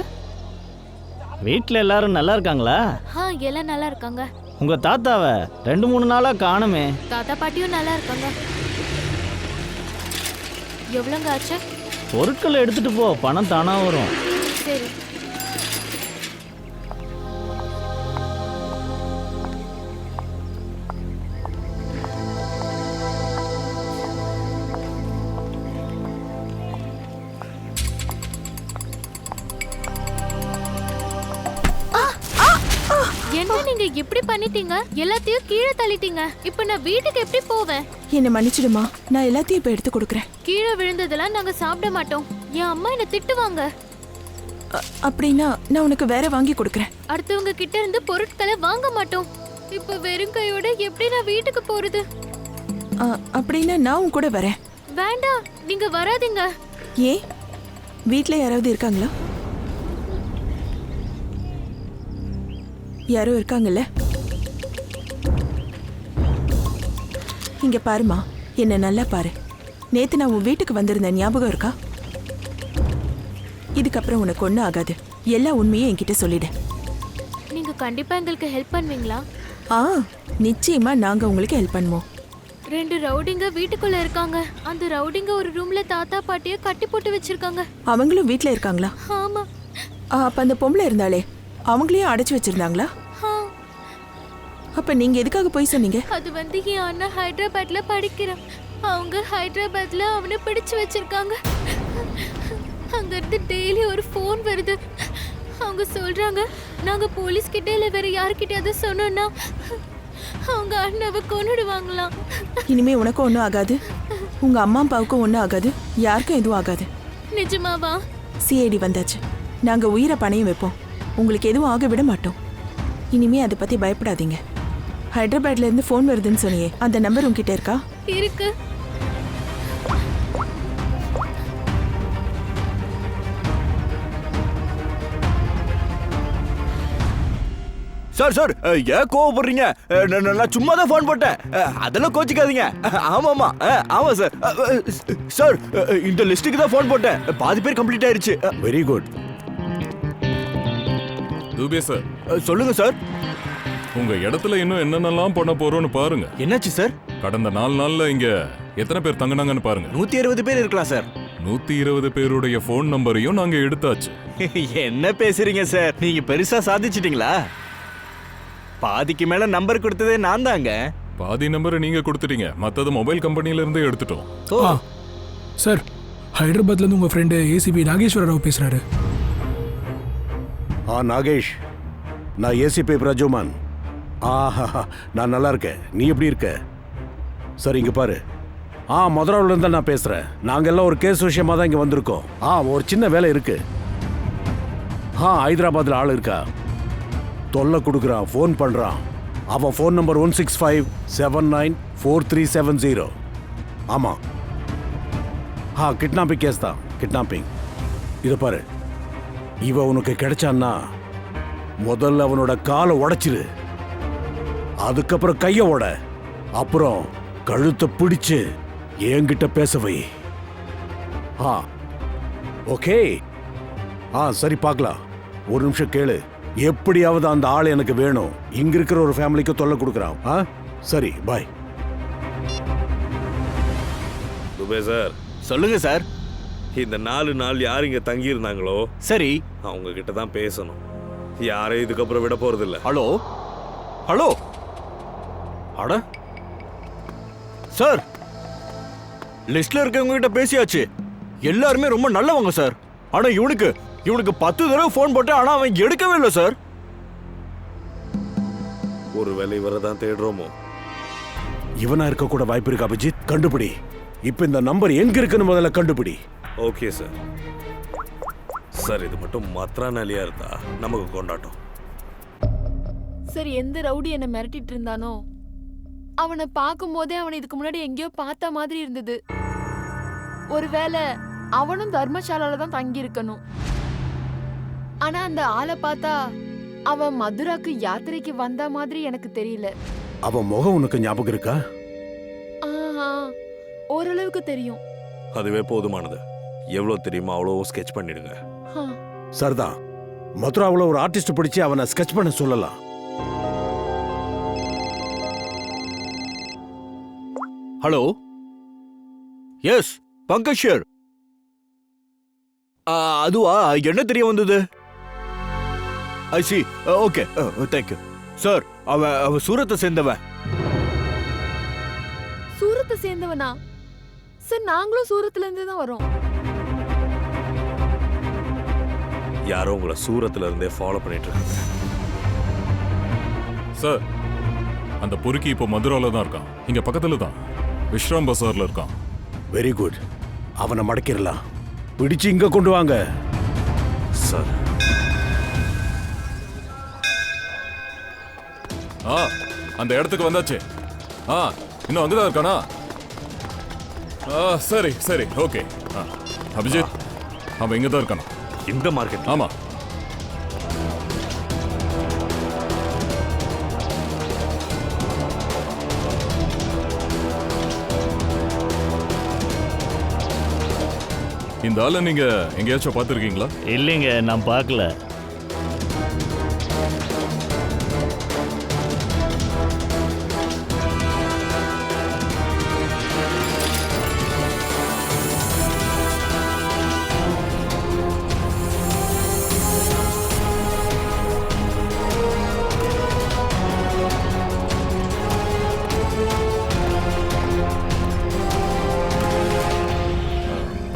[SPEAKER 13] வீட்டில் எல்லாரும் நல்லா இருக்காங்களா?
[SPEAKER 14] எல்லாம் நல்லா இருக்காங்க.
[SPEAKER 13] உங்க தாத்தாவை 2-3 நாளா காணுமே.
[SPEAKER 14] தாத்தா பாட்டியும் நல்லா இருக்காங்க. எவ்வளோங்க ஆச்சு?
[SPEAKER 13] பொருட்களை எடுத்துட்டு போ, பணம் தானா வரும்.
[SPEAKER 14] சரி. என்ன நீங்க இப்படி பண்ணிட்டீங்க? எல்லாத்தையும் கீழே தள்ளிட்டீங்க. இப்போ நான் வீட்டுக்கு எப்படி போவேன்?
[SPEAKER 3] என்ன மன்னிச்சிடுமா, நான் எல்லாத்தையும் இப்ப எடுத்து கொடுக்குறேன்.
[SPEAKER 14] கீழே விழுந்ததெல்லாம் நாங்க சாப்பிட மாட்டோம். என் அம்மா என்ன திட்டுவாங்க.
[SPEAKER 3] அப்படின்னா நான் உனக்கு வேற வாங்கி கொடுக்குறேன்.
[SPEAKER 14] அடுத்தவங்க கிட்ட இருந்து பொருட்களை வாங்க மாட்டோம். இப்போ வெறும் கையோட எப்படி நான் வீட்டுக்கு போறது?
[SPEAKER 3] அப்படின்னா நான் உன் கூட வரேன்.
[SPEAKER 14] வேண்டாம், நீங்க வராதீங்க.
[SPEAKER 3] ஏன், வீட்ல யாராவது இருக்காங்களா? யாரோ இருக்காங்கல்ல? இங்க பாருமா, என்ன நல்லா பாரு. நேத்து நான் உன் வீட்டுக்கு வந்திருந்தேன், ஞாபகம் இருக்கா? இதுக்கப்புறம் உனக்கு ஒன்றும் ஆகாது. எல்லா உண்மையும் என்கிட்ட சொல்லிடு.
[SPEAKER 14] நீங்க கண்டிப்பா எங்களுக்கு ஹெல்ப் பண்ணுவீங்களா?
[SPEAKER 3] நிச்சயமா நாங்க உங்களுக்கு ஹெல்ப் பண்ணுவோம்.
[SPEAKER 14] 2 ரவுடிங்க வீட்டுக்குள்ள இருக்காங்க. அந்த ரவுடிங்க ஒரு ரூம்ல தாத்தா பாட்டிய கட்டி போட்டு வச்சிருக்காங்க.
[SPEAKER 3] அவங்களும் வீட்ல இருக்காங்களா?
[SPEAKER 14] ஆமா.
[SPEAKER 3] அப்ப அந்த பொம்பளை இருந்தாலே அவங்களையும் அடைச்சு வச்சிருந்தாங்களா? அப்ப நீங்க எதுக்காக போய் சொன்னீங்க?
[SPEAKER 14] அது என் அண்ணா ஹைதராபாத்ல படிக்கிறான். அவங்க ஹைதராபாத்ல அவனை பிடிச்சு வச்சிருக்காங்க. அங்க இருந்து டெய்லி ஒரு ஃபோன் வருது. அவங்க சொல்றாங்க, நாங்க போலீஸ் கிட்ட இல்ல வேற யார்கிட்டயாவது சொன்னோம்னா அவங்க அண்ணாவை கொன்னுடுவாங்களாம்.
[SPEAKER 3] இனிமே உனக்கும் ஒன்றும் ஆகாது, உங்க அம்மா அப்பாவுக்கும் ஒன்றும் ஆகாது, யாருக்கும் எதுவும் ஆகாது.
[SPEAKER 14] நிஜமாவா?
[SPEAKER 3] சிஐடி வந்தாச்சு, நாங்க உயிரை பணையம் வைப்போம். உங்களுக்கு எதுவும் ஆக விட மாட்டோம். இனிமே அதை பத்தி பயப்படாதீங்க. ஹைதராபாத்ல இருந்து ஃபோன் வருதுன்னு சொன்னியே, அந்த நம்பர் உங்ககிட்ட இருக்கா?
[SPEAKER 14] இருக்கு.
[SPEAKER 5] சார் சார், ஏன் கோவப்படுறீங்க? நான் சும்மா தான் ஃபோன் போட்டேன், அதெல்லாம் கோச்சிக்காதீங்க. ஆமாமா, ஆமா சார். சார், இந்த லிஸ்ட்டுக்கு தான் ஃபோன் போட்டேன், பாதி பேர் கம்ப்ளீட் ஆயிருச்சு.
[SPEAKER 8] Very good.
[SPEAKER 10] துபே சார்,
[SPEAKER 5] சொல்லுங்க சார்.
[SPEAKER 10] உங்க இடத்துல இன்னும் என்னென்னலாம் பண்ண போறோம்னு பாருங்க.
[SPEAKER 5] என்னாச்சு சார்?
[SPEAKER 10] கடந்த 4 நாள்ல இங்க எத்தனை பேர் தங்கினாங்கன்னு பாருங்க.
[SPEAKER 5] 120 பேர் இருக்கலாம் சார்.
[SPEAKER 10] 120 பேருடைய ஃபோன் நம்பரையும் நாங்க எடுத்தாச்சு.
[SPEAKER 5] என்ன பேசுறீங்க சார்? நீங்க பெருசா சாதிச்சிட்டீங்களா? பாதிக்கு மேல நம்பர் கொடுத்ததே நான் தாங்க.
[SPEAKER 10] பாதி நம்பரை நீங்க கொடுத்துட்டீங்க, மத்தது மொபைல் கம்பெனில இருந்து எடுத்துட்டோம்.
[SPEAKER 11] சார், ஹைதராபாத்ல இருந்து உங்க ஃப்ரெண்டு ஏசிபி நாகேஸ்வர ராவ் பேசுறாரு.
[SPEAKER 8] நாகேஷ், நான் ஏசிபி பிரஜுமான். ஆஹா, நான் நல்லா இருக்கேன். நீ எப்படி இருக்க? சரி, இங்க பாரு. மதுராவில இருந்தா நான் பேசுறேன். நாங்க எல்லாம் ஒரு கேஸ் விஷயமா தான் இங்க வந்திருக்கோம். ஒரு சின்ன வேலை இருக்கு. ஹைதராபாத்ல ஆள் இருக்கா? தொல்லை கொடுக்குறான், ஃபோன் பண்றான். அவன் ஃபோன் நம்பர் 16579943770. ஆமா, கிட்னாப்பிங் கேஸ் தான். கிட்னாப்பிங். இத பாரு, இவ உனக்கு கிடைச்சான்னா முதல்ல அவனோட காலை உடைச்சிரு, அதுக்கப்புறம் கைய உட, அப்புறம் கழுத்தை பிடிச்சு என்கிட்ட பேச வை. ஓகே? சரி, பார்க்கலாம். ஒரு நிமிஷம் கேளு. எப்படியாவது அந்த ஆள் எனக்கு வேணும். இங்க இருக்கிற ஒரு ஃபேமிலிக்கு தொல்லை கொடுக்குறான். சரி, பாய்.
[SPEAKER 9] துபே சார்.
[SPEAKER 5] சொல்லுங்க சார்.
[SPEAKER 9] இந்த 4 நாள் யார் இங்க தங்கி இருந்தாங்களோ,
[SPEAKER 5] சரி,
[SPEAKER 9] அவங்க கிட்ட தான் பேசணும். யாரையும் இதுக்கப்புறம் விட போறது இல்ல.
[SPEAKER 5] Hello hello. அட சார், லிஸ்ட்ல இருக்கவங்க கிட்ட பேசியாச்சு. எல்லாருமே ரொம்ப நல்லவங்க சார். ஆனா இவனுக்கு 10 தடவை ஃபோன் போட்டேன், ஆனா அவன் எடுக்கவே இல்லை சார்.
[SPEAKER 9] ஒரு வேலை வரதான் தேடுறோமோ.
[SPEAKER 8] இவனா இருக்க கூட வாய்ப்பு இருக்கு. அபிஜித், கண்டுபிடி. இப்ப இந்த நம்பர் எங்க இருக்குன்னு முதல்ல கண்டுபிடி.
[SPEAKER 9] Okay sir. சார், இது மட்டும் மத்ரானாலியா இருந்தா நமக்கு கொண்டாட்டம்.
[SPEAKER 7] சார், எந்த ரவுடி என்ன மிரட்டிட்டு இருந்தானோ அவனை பார்க்கும் போதே அவனை இதுக்கு முன்னாடி எங்கேயோ பார்த்த மாதிரி இருந்தது. ஒருவேளை அவனும் தர்மசாலால தான் தங்கி இருக்கணும். ஆனா அந்த ஆளை பார்த்தா அவன் மதுராக்கு யாத்திரைக்கு வந்த மாதிரி எனக்கு தெரியல.
[SPEAKER 8] அவன் முகம் உனக்கு ஞாபகம் இருக்கா?
[SPEAKER 7] ஓரளவுக்கு தெரியும்.
[SPEAKER 9] அதுவே போதுமானது. எவ்வளவு தெரியுமா அவ்வளோ ஸ்கெட்ச் பண்ணிடுங்க.
[SPEAKER 8] சரிதான். மதுராவில் ஒரு ஆர்டிஸ்ட் பிடிச்சி அவனை ஸ்கெட்ச் பண்ண சொல்லலாம்.
[SPEAKER 5] ஹலோ, எஸ், பங்கஜ் ஷியர். அதுவா, என்ன தெரிய வந்தது? I see. Okay, thank you sir. அவ சூரத்தை சேர்ந்தவன்.
[SPEAKER 7] சூரத்தை சேர்ந்தவனா? சார், நாங்களும் சூரத்துல இருந்து தான் வரோம்.
[SPEAKER 9] யாரோ உங்களை சூரத்துல இருந்தே ஃபாலோ பண்ணிட்டு இருக்காங்க.
[SPEAKER 10] சார், அந்த பொறுக்கி இப்போ மதுரால தான் இருக்கான். இங்க பக்கத்துல தான் விஸ்ராம் பசார்ல இருக்கான்.
[SPEAKER 8] Very good. அவனை மடக்கிடலாம். பிடிச்சு இங்க கொண்டு வாங்க
[SPEAKER 9] சார்.
[SPEAKER 10] அந்த இடத்துக்கு வந்தாச்சு. இன்னும் அங்கதான் இருக்கானா? சரி சரி, ஓகே. அபிஜித், அவன் இங்க தான் இருக்கானா?
[SPEAKER 9] இந்த மார்க்கெட்?
[SPEAKER 10] ஆமா. இந்த ஆளை நீங்க எங்கேயாச்சும் பார்த்துருக்கீங்களா?
[SPEAKER 13] இல்லைங்க, நான் பார்க்கல.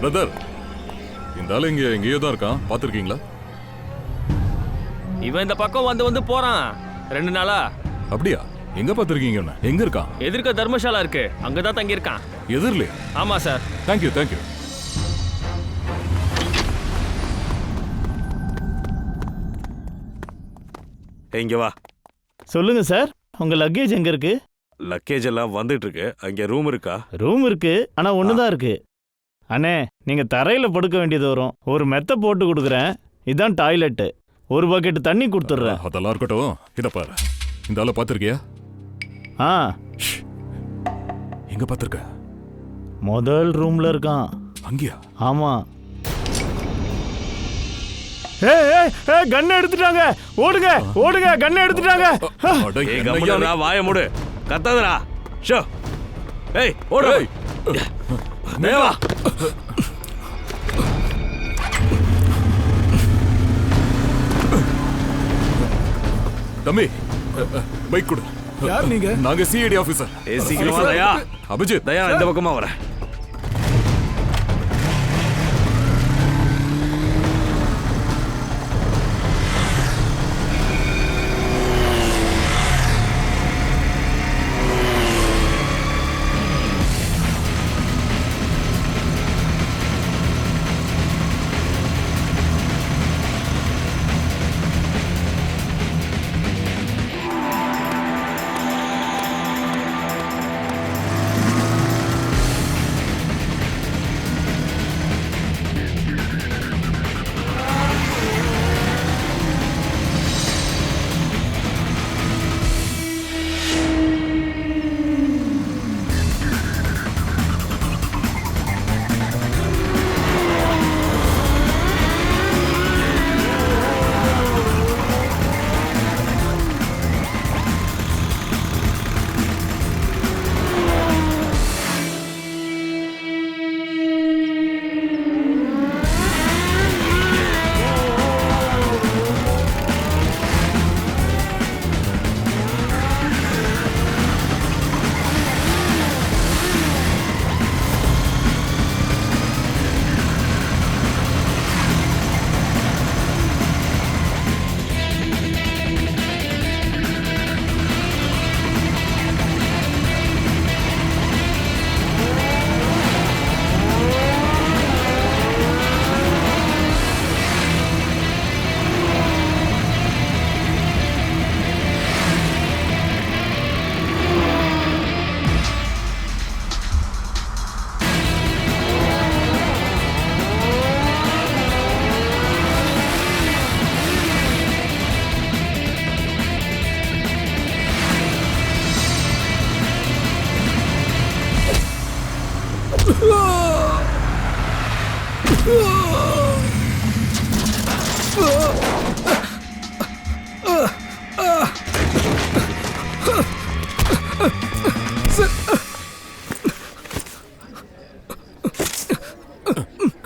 [SPEAKER 10] பிரதர், இந்த ஆளு இங்க எங்கேயோ தான் இருக்கான். பார்த்துருக்கீங்களா?
[SPEAKER 1] இவன் இந்த பக்கம் வந்து போறான் 2 நாளா.
[SPEAKER 10] அப்படியா? எங்க பார்த்துருக்கீங்க? எங்க இருக்கான்?
[SPEAKER 1] எதிர்க்க தர்மசாலா இருக்கு, அங்கதான் தங்கி இருக்கான்.
[SPEAKER 10] எதிரிலே?
[SPEAKER 1] ஆமா சார்.
[SPEAKER 10] Thank you thank you.
[SPEAKER 9] இங்க வா.
[SPEAKER 13] சொல்லுங்க சார், உங்க லக்கேஜ் எங்க இருக்கு?
[SPEAKER 9] லக்கேஜ் எல்லாம் வந்துட்டு இருக்கு. அங்க ரூம் இருக்கா?
[SPEAKER 13] ரூம் இருக்கு, ஆனா ஒண்ணுதான் இருக்கு. அண்ணே, நீங்க தரையில படுக்க வேண்டியது வரும். ஒரு மெத்த போட்டு கொடுக்குறேன். இதான் டாய்லெட்டு. ஒரு பக்கெட் தண்ணி கொடுத்துட்றேன்.
[SPEAKER 10] அதெல்லாம் இருக்கட்டும். இத பாரு, இந்த ஆளை பார்த்துருக்கியா? எங்க பார்த்துருக்க?
[SPEAKER 13] முதல் ரூம்ல இருக்கான்.
[SPEAKER 10] அங்கேயா?
[SPEAKER 13] ஆமா. கண்ணை எடுத்துட்டாங்க. ஓடுங்க ஓடுங்க, கண்ணை எடுத்துட்டாங்க.
[SPEAKER 9] வாய மூடு, கத்தாதடா. ஷோ, ஏய் ஓடு. மேவா,
[SPEAKER 10] தம்பி, பைக் கொடு.
[SPEAKER 11] யார் நீங்க?
[SPEAKER 10] நாங்க சிஐடி ஆபீசர்.
[SPEAKER 9] சீக்கிரமா தயா.
[SPEAKER 10] அபிஜித்,
[SPEAKER 9] தயா இந்த பக்கமா வர.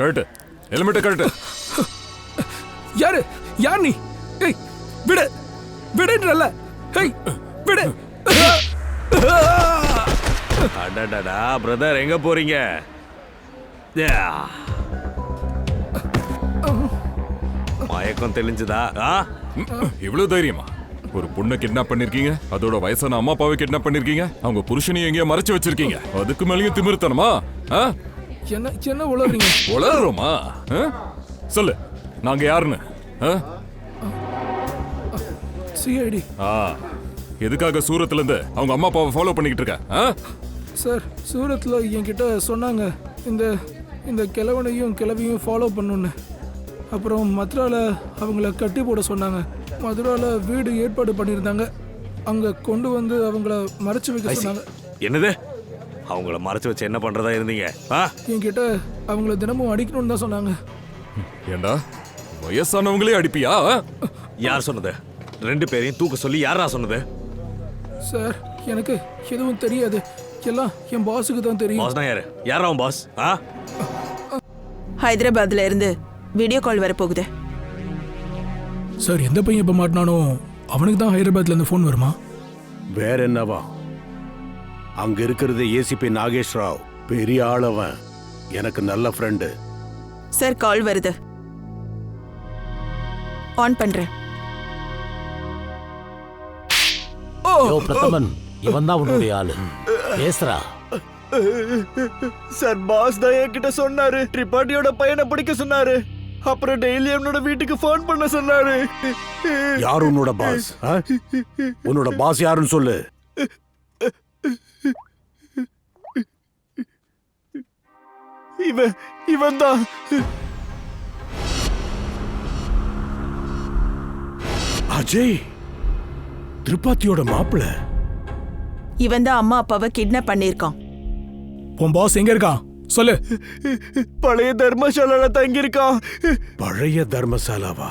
[SPEAKER 10] கரெக்ட், ஹெல்மெட்டை கரெக்ட்.
[SPEAKER 11] யாரு யார் நீ? ஏய் விடு விடுன்றல. ஏய் விடு.
[SPEAKER 9] அடடடா பிரதர், எங்க போறீங்க? மயக்கம் தெளிஞ்சுதா?
[SPEAKER 10] இவ்வளவு தைரியமா? ஒரு பொண்ணை கிட்னாப் பண்ணிருக்கீங்க, அதோட வயசான அம்மா அப்பாவை கிட்னாப் பண்ணிருக்கீங்க, அவங்க புருஷனையும் எங்கேயோ மறைச்சு வச்சிருக்கீங்க. அதுக்கு மேலேயும் திமிருத்தனமா?
[SPEAKER 11] என்ன என்ன உளறீங்க?
[SPEAKER 10] உளறோமா? சொல்லு, நாங்க யாருன்னு?
[SPEAKER 11] சிஐடி.
[SPEAKER 10] எதுக்காக சூரத்ல இருந்து அவங்க அம்மா அப்பாவை ஃபாலோ பண்ணிக்கிட்டு இருக்க?
[SPEAKER 11] சார், சூரத்தில் என்கிட்ட சொன்னாங்க இந்த இந்த கிழவனையும் கிழவியும் ஃபாலோ பண்ணுன்னு. அப்புறம் மதுரால அவங்கள கட்டி போட சொன்னாங்க. மதுரால வீடு ஏற்பாடு பண்ணியிருந்தாங்க. அங்கே கொண்டு வந்து அவங்கள மறைச்சு வைக்க சொன்னாங்க.
[SPEAKER 9] என்னது? அவங்கள மறைச்சு வச்சு என்ன பண்றதா இருந்தீங்க?
[SPEAKER 11] என்கிட்ட அவங்கள தினமும் அடிக்கணும்னு தான் சொன்னாங்க.
[SPEAKER 10] ஏண்டா வயசானவங்களே அடிப்பியா?
[SPEAKER 9] யார் சொன்னது? 2 பேரையும் தூக்க சொல்லி யாரா சொன்னது?
[SPEAKER 11] சார், எனக்கு எதுவும் தெரியாது. எல்லாம் என் பாஸுக்கு தான் தெரியும்.
[SPEAKER 9] பாஸ்னா யாரு? யாரா அவன் பாஸ்?
[SPEAKER 3] ஹைதராபாத்ல இருந்து வீடியோ கால் வர போகுது.
[SPEAKER 11] சார், எந்த பையன் இப்ப மாட்டினானோ அவனுக்கு தான் ஹைதராபாத்ல இருந்து ஃபோன் வருமா?
[SPEAKER 8] வேற என்னவா? அங்க இருக்கிறது ஏசிபி நாகேஷ் ராவ். பெரிய ஆளவன், எனக்கு நல்ல ஃப்ரெண்டு.
[SPEAKER 3] சார், கால் வருது. ஆன் பண்றேன்.
[SPEAKER 6] பிரதமன், இவன் தான் உன்னுடைய ஆளு. பேசுறா.
[SPEAKER 13] சார், பாஸ் தான் என்கிட்ட சொன்னாரு திரிபாட்டியோட பையனை பிடிக்க சொன்னாரு. அப்புறம் டெய்லி என்னோட வீட்டுக்கு ஃபோன் பண்ண சொன்னாரு.
[SPEAKER 8] யார் உன்னோட பாஸ்? உன்னோட பாஸ் யாருன்னு சொல்லு.
[SPEAKER 13] இவன் தான்.
[SPEAKER 8] அஜய், திரிபாத்தியோட மாப்பிள்ள.
[SPEAKER 3] இவன் தான் அம்மா அப்பாவை கிட்னாப் பண்ணியிருக்கான்.
[SPEAKER 11] உன் பாஸ் எங்க இருக்கான் சொல்லு.
[SPEAKER 13] பழைய தர்மசாலால தங்கி இருக்கான்.
[SPEAKER 8] பழைய தர்மசாலாவா?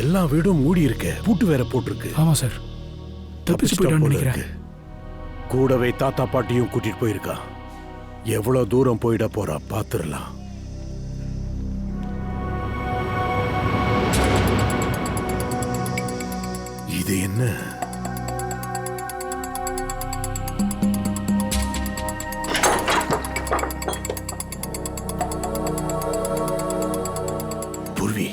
[SPEAKER 8] எல்லா வீடும் மூடி இருக்க, பூட்டு வேற போட்டிருக்கு.
[SPEAKER 11] ஆமா சார், தப்பிச்சு போயிட்டான்னு நினைக்கிறேன்.
[SPEAKER 8] கூடவே தாத்தா பாட்டியும் கூட்டிட்டு போயிருக்கா. எவ்வளவு தூரம் போயிட போறா பாத்துடலாம். இது என்ன? பூர்வி,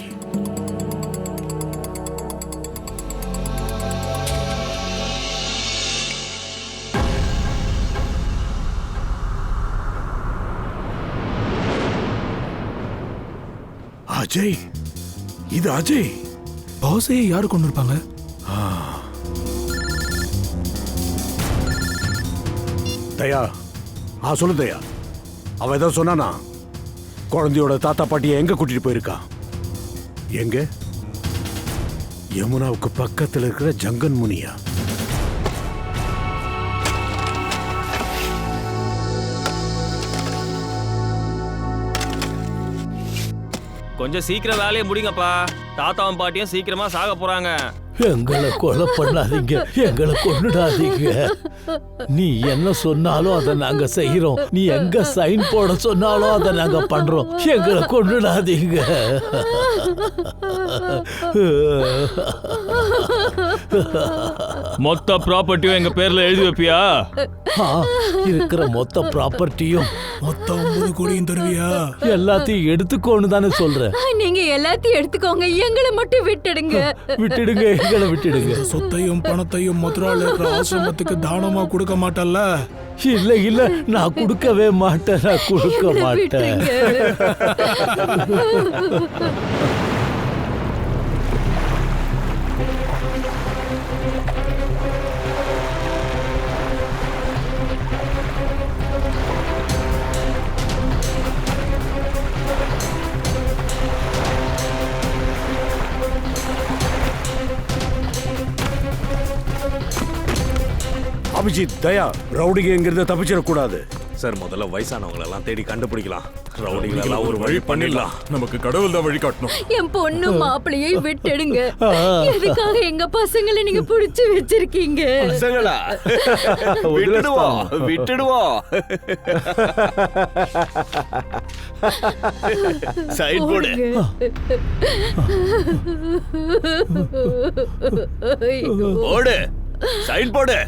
[SPEAKER 8] அஜய், இது அஜய்.
[SPEAKER 11] பாஸே யாரு கொண்டு இருப்பாங்க?
[SPEAKER 8] தயா, சொல்லு தயா. அவன் ஏதோ சொன்னானா? குழந்தையோட தாத்தா பாட்டியை எங்க கூட்டிட்டு போயிருக்கா? எங்க? யமுனாவுக்கு பக்கத்துல இருக்கிற ஜங்கன் முனியா?
[SPEAKER 1] கொஞ்சம் சீக்கிரம் வேலையை முடிங்கப்பா. தாத்தாவும் பாட்டியும் சீக்கிரமா சாக போறாங்க.
[SPEAKER 6] எங்களை கொலை பண்ணாதீங்க, எங்களை கொன்னுடாதீங்க. நீ என்ன சொன்னாலும் அதை நாங்க செய்யறோம். நீ எங்க சைன் போட சொன்னாலும் அதை நாங்க பண்றோம். எங்களை கொன்னுடாதீங்க.
[SPEAKER 1] மொத்த ப்ராப்பர்ட்டியும் எங்க பேர்ல எழுதி வைப்பியா?
[SPEAKER 6] இருக்கிற மொத்த ப்ராப்பர்ட்டியும்
[SPEAKER 11] மொத்தம் 9 கோடியும் தருவியா?
[SPEAKER 6] எல்லாத்தையும் எடுத்துக்கோன்னு தானே சொல்றேன்.
[SPEAKER 12] நீங்க எல்லாத்தையும் எடுத்துக்கோங்க, எங்களை மட்டும் விட்டுடுங்க.
[SPEAKER 6] விட்டுடுங்க, எங்களை விட்டுடுங்க.
[SPEAKER 11] சொத்தையும் பணத்தையும் மதுரால இருக்கிற ஆசிரமத்துக்கு தானமா கொடுக்க மாட்டல்ல?
[SPEAKER 6] இல்ல இல்ல நான் கொடுக்கவே மாட்டேன், நான் கொடுக்க மாட்டேன்.
[SPEAKER 8] அபிஜித், தயா, ரவுடிங்க எங்கிருந்து தப்பிச்சிடக்கூடாது.
[SPEAKER 9] சார் முதல்ல வயசானவங்களெல்லாம் தேடி கண்டுபிடிக்கலாம். ரவுடிகளெல்லாம் ஒரு வழி பண்ணிடலாம்.
[SPEAKER 10] நமக்கு கடவுள் தான் வழி காட்டணும்.
[SPEAKER 12] என் பொண்ணு மாப்பிளையை விட்டுடுங்க. எதுக்காக எங்க பசங்களை நீங்க புடிச்சு வச்சிருக்கீங்க?
[SPEAKER 5] பசங்களா? விட்டுடுவோம் விட்டுடுவோம். சைட் போடு. போடு சைன் போடு.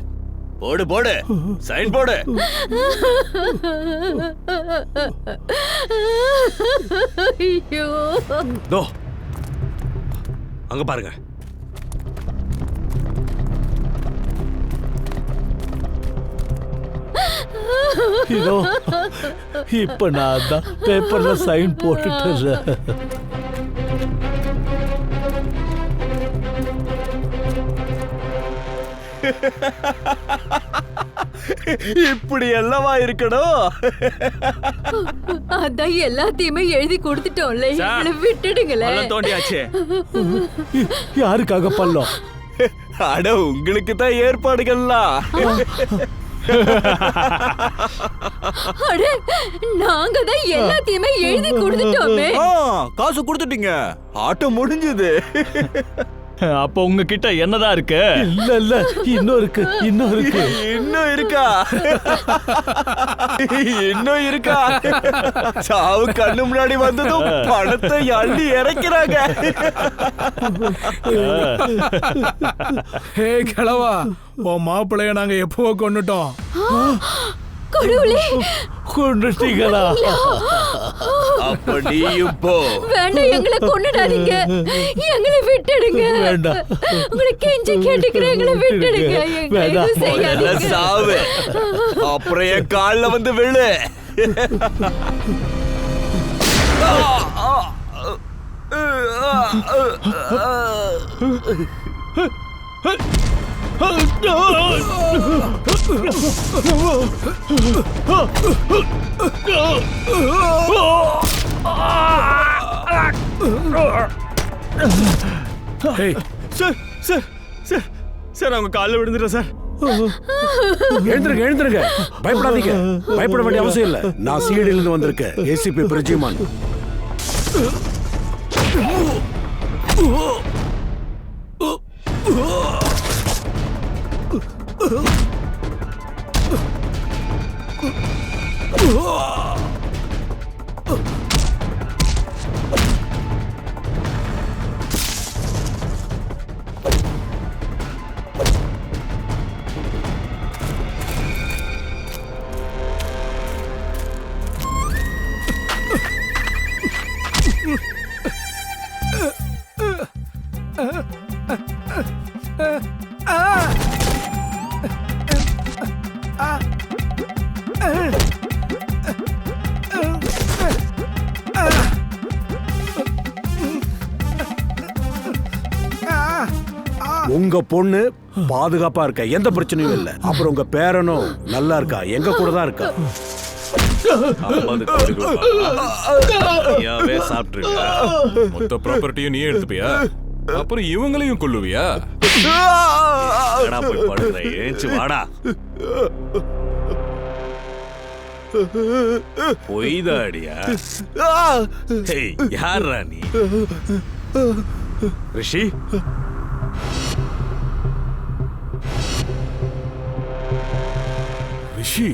[SPEAKER 5] போடு போடு சைன் போடு.
[SPEAKER 12] ஐயோ,
[SPEAKER 9] தோ அங்க பாருங்க.
[SPEAKER 6] இதோ இப்ப நான் தான் பேப்பர்ல சைன் போட்டுட்டேன்.
[SPEAKER 5] இப்படி எல்லாமா இருக்கணும்?
[SPEAKER 12] அதான் எல்லாத்தையுமே எழுதி கொடுத்துட்டோம்ல, எங்களை விட்டுடுங்களேன்.
[SPEAKER 5] தோண்டியாச்சு.
[SPEAKER 6] யாருக்காக பள்ளம்?
[SPEAKER 5] அட உங்களுக்கு தான் ஏற்பாடுகள்லாம்.
[SPEAKER 12] அட, நாங்க தான் எல்லாத்தையுமே எழுதி கொடுத்துட்டோமே.
[SPEAKER 5] காசு கொடுத்துட்டீங்க, ஆட்டம் முடிஞ்சது.
[SPEAKER 1] அப்ப உங்ககிட்ட என்னதான் இருக்கு?
[SPEAKER 6] இல்ல இல்ல, இன்னும் இருக்கு, இன்னும் இருக்கு.
[SPEAKER 5] இன்னும் இருக்கா? இன்னும் இருக்கா? சாவு கண்ணு முன்னாடி வந்ததும் பணத்தை அள்ளி இறக்கிறாங்க.
[SPEAKER 11] ஹே கிழவா, உன் மாப்பிள்ளைய நாங்க எப்போ கொண்டுட்டோம்.
[SPEAKER 12] கடவுளே,
[SPEAKER 6] கொண்டுட்டீங்களா?
[SPEAKER 5] அப்ப நீயும் போ.
[SPEAKER 12] வேண்டாம், எங்களை கொண்டுடாதீங்க, எங்களை விட்டுடுங்க.
[SPEAKER 6] வேண்டாம்,
[SPEAKER 12] உங்களை கெஞ்சி கேட்டுக்கிறேன், எங்களை விட்டுடுங்க. எங்களை எதுவும் செய்யாதீங்க.
[SPEAKER 5] சாவு அப்புறம் என் கால்ல வந்து விழு. சார் சார் சார் சார் அவங்க காலில் விழுந்துட்டேன் சார்.
[SPEAKER 8] எழுந்துருங்க எழுந்துருங்க, பயப்படாதீங்க. பயப்பட வேண்டிய அவசியம் இல்ல. நான் சிஐடில இருந்து வந்திருக்கேன், ஏசிபி பிரஜிமான். உங்க பொண்ணு பாதுகாப்பா இருக்கா, எந்த பிரச்சனையும் இல்ல. அப்புறம் உங்க பேரனும் நல்லா இருக்கா, எங்க கூட தான் இருக்கா.
[SPEAKER 10] மொத்த ப்ராப்பர்ட்டியும் நீ எடுத்துப்பியா? அப்புறம் இவங்களையும் கொல்லுவியா?
[SPEAKER 9] ஏச்சு வாடா. பொய்தாடியா? யாரா நீ? ரிஷி,
[SPEAKER 10] ரிஷி.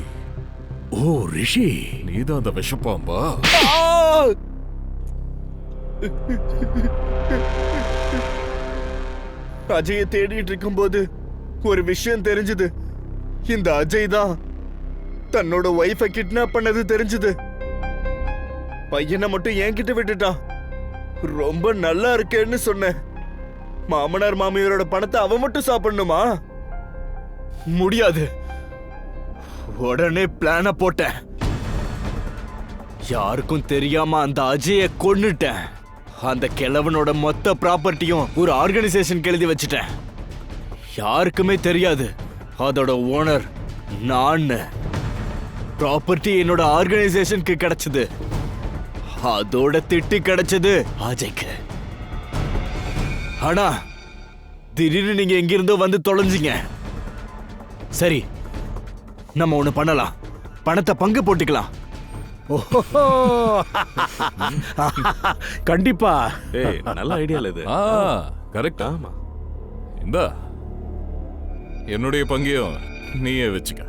[SPEAKER 8] ஓ ரிஷி,
[SPEAKER 10] நீதான் அந்த விஷப்பாம்பா?
[SPEAKER 5] அஜயை தேடிட்டு இருக்கும்போது ஒரு விஷயம் தெரிஞ்சது. இந்த அஜய் தான் தன்னோட ஒய்ஃபை கிட்னாப் பண்ணது தெரிஞ்சது. பையனை மட்டும் என்கிட்ட விட்டுட்டான். ரொம்ப நல்லா இருக்கேன்னு சொன்னேன். மாமனார் மாமியாரோட பணத்தை அவன் மட்டும் சாப்பிடணுமா? முடியாது. உடனே பிளான போட்டேன். யாருக்கும் தெரியாம அந்த அஜய கொன்னுட்டேன். அந்த கிழவனோட மொத்த ப்ராப்பர்ட்டியும் ஒரு ஆர்கனைசேஷன் எழுதி வச்சுட்டேன். யாருக்குமே தெரியாது அதோட ஓனர் நான். ப்ராப்பர்ட்டி என்னோட ஆர்கனைசேஷனுக்கு கிடைச்சது. அதோட திட்டு கிடைச்சது அஜய்க்கு. ஆனா திடீர்னு நீங்க எங்கிருந்தோ வந்து தொலைஞ்சிங்க. சரி, நம்ம ஒண்ணு பண்ணலாம். பணத்தை பங்கு போட்டுக்கலாம்.
[SPEAKER 8] கண்டிப்பா.
[SPEAKER 9] ஏய், நல்ல ஐடியா இது.
[SPEAKER 10] கரெக்ட்.
[SPEAKER 9] ஆமா.
[SPEAKER 10] இந்தா என்னுடைய பங்கையும் நீயே வச்சுக்க.